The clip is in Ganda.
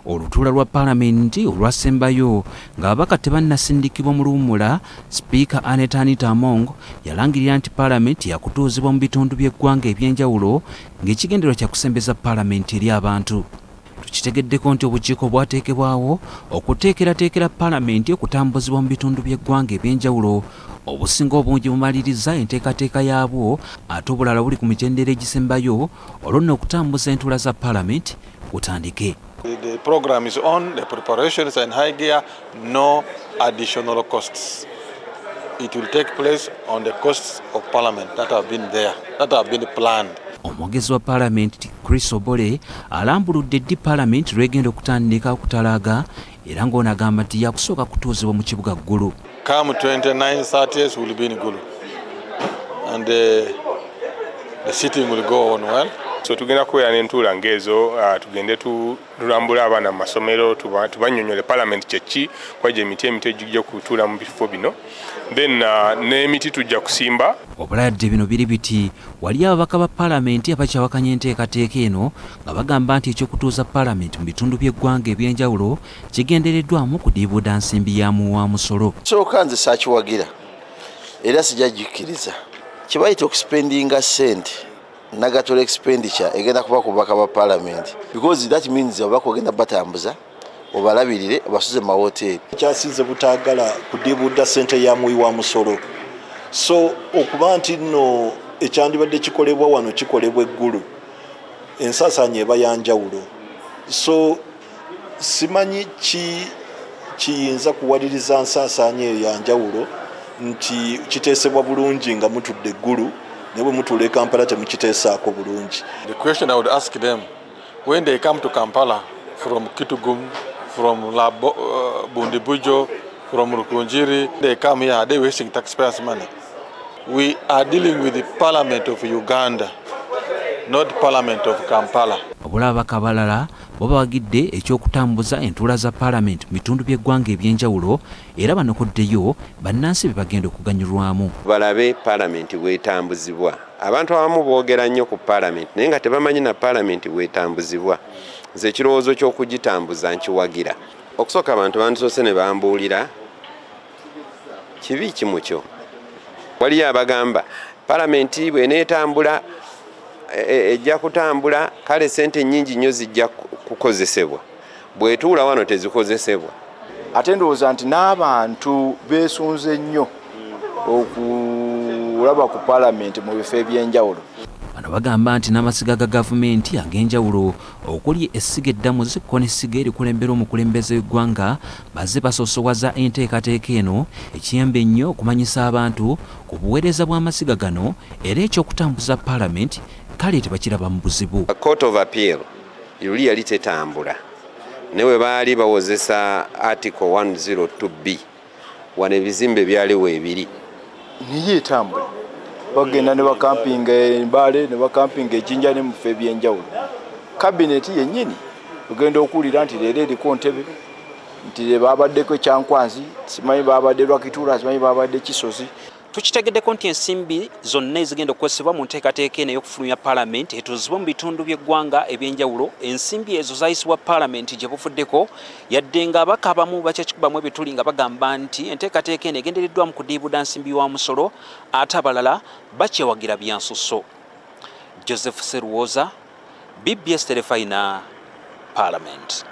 Olutuula lwa Paalamenti olwasembayo ng'ababaka tebannasindikibwa mu luwummula, Sipiika Anita Among yalangirira nti Paalamenti yakutuuzibwa mu bitundu by'eggwanga eby'enjawulo ng'ekigendererwa kya kusembeza Paalamenti eri abantu. Tukitegeddeko nti obukiiko bwateekebwawo okuteekerateekera Paalamenti okutambuzibwa mu bitundu by'eggwanga eby'enjawulo, obusinga obungi bumaliriza enteekateeka yaabwo ate obulala buli ku mitendera egisembayo olwo nno okutambuza entuula za Paalamenti kutandike. The program is on, the preparations are in high gear, no additional costs. It will take place on the costs of Parliament that have been there, that have been planned. Omwogezi wa Paalamenti Chris Obole alambuludde ddi Paalamenti lw'egenda okutandika okutalaaga era ng'ono agamba nti yakusooka kutuuzibwa mu kibuga Gulu. Come 29-30 will be in Gulu and the sitting will go on well. So tugenda kubeera n'entuula ng'ezo, tugende tulambula abaana mu masomero, tubannyonnyole Paalamenti kyeki, kwajja emiti egijja kutuula mu bifo bino, then n'emiti tujja kusimba. Obuladde bino biri biti wali ababaka ba Paalamenti abakyawakanya enteekateeka eno nga bagamba nti ekyokutuuza Paalamenti mu bitundu by'eggwanga eby'enjawulo kigendereddwamu kudiibuuda nsimbi ya muwa musolo. Sooka nze saakiwagira era sijajjukiriza kibayita okuspendinga ssente nagatola expenditure egenda kuba ku bubaka ba Paalamenti, because that means ababaka ogenda batambuza obalabirire obasuze mu mahoteri. Kyasinze butaagala kudiibuuda ssente ya muwi wa musolo, so okuba nti nno ekyandibadde kikolebwa wano kikolebwa eggulu, ensaasaanya eba yanjawulo, so simanyi kiyinza kuwaliriza nsaasaanya eyo yanjawulo nti kiteesebwa bulungi nga mutudde eggulu newe mutule Kampala temukiteesaako bulungi. The question I would ask them, when they come to Kampala from Kitgum, from Bundibujo, from Rukunjiri, they come here, are they wasting taxpayers' money? We are dealing with the Parliament of Uganda, not Parliament of Kampala. Obulabaka abalala bo bawagidde ekyokutambuza entuula za Paalamenti mu bitundu by'eggwanga eby'enjawulo era banokoddeyo bannansi be bagenda okuganyulwamu. Balabe Paalamenti bwetambuzibwa. Abantu abamu boogera nnyo ku Paalamenti naye nga tebamanyi na Paalamenti bwetambuzibwa. Nze ekirowoozo ky'okugitambuza nkiwagira. Okusooka abantu bandisoose ne bambuulira kibi kimu kyo. Waliyo abagamba Paalamenti bw'eneetambula ejja kutambula kale sente nnyingi nnyo zijja kukozesebwa, bwetuula wano tezikozesebwa. Ate ndowooza nti n'abantu beesunze nnyo okulaba ku Paalamenti mu bifo eby'enjawulo. Bano bagamba nti n'amasiga ga gavumenti ag'enjawulo okuli essiga eddamuzi ko n'essiga erikulembera omukulembeze w'eggwanga bazze basoosowaza enteekateeka eno ekiyambe nnyo okumanyisa abantu ku buweereza bw'amasiga gano era ekyokutambuza Paalamenti kale tebakiraba mu buzibu. Court of Appeal luli yali tetambula newe baali bawozesa Article 102B wano ebizimbe byaliwo ebiri niye etambula bagenda ne bakampinga Mbale ne bakampinga Ejjinja ne mu bifo eby'enjawulo. Kabineti yennyini ogenda okuwulira nti leero eriko Ntebe, nti baabaddeko Ekyankwanzi, simanyi baabadde Lwakituula, simanyi baabadde Kisozi. Tukitegeddeko nti ensimbi zonna ezigenda okukozesebwa mu nteekateeka eno ey'okufulumya Paalamenti etuuzibwa mu bitundu by'eggwanga eby'enjawulo. Ensimbi ezo zayisibwa Paalamenti gye buvuddeko yadde nga ababaka abamu bakyakikubamu ebituli nga bagamba nti enteekateeka eno egendereddwamu kudiibuuda nsimbi wa musolo ate abalala bakyewagira bya nsusso. Joseph Seruwoza, BBS Terefayina, Paalamenti.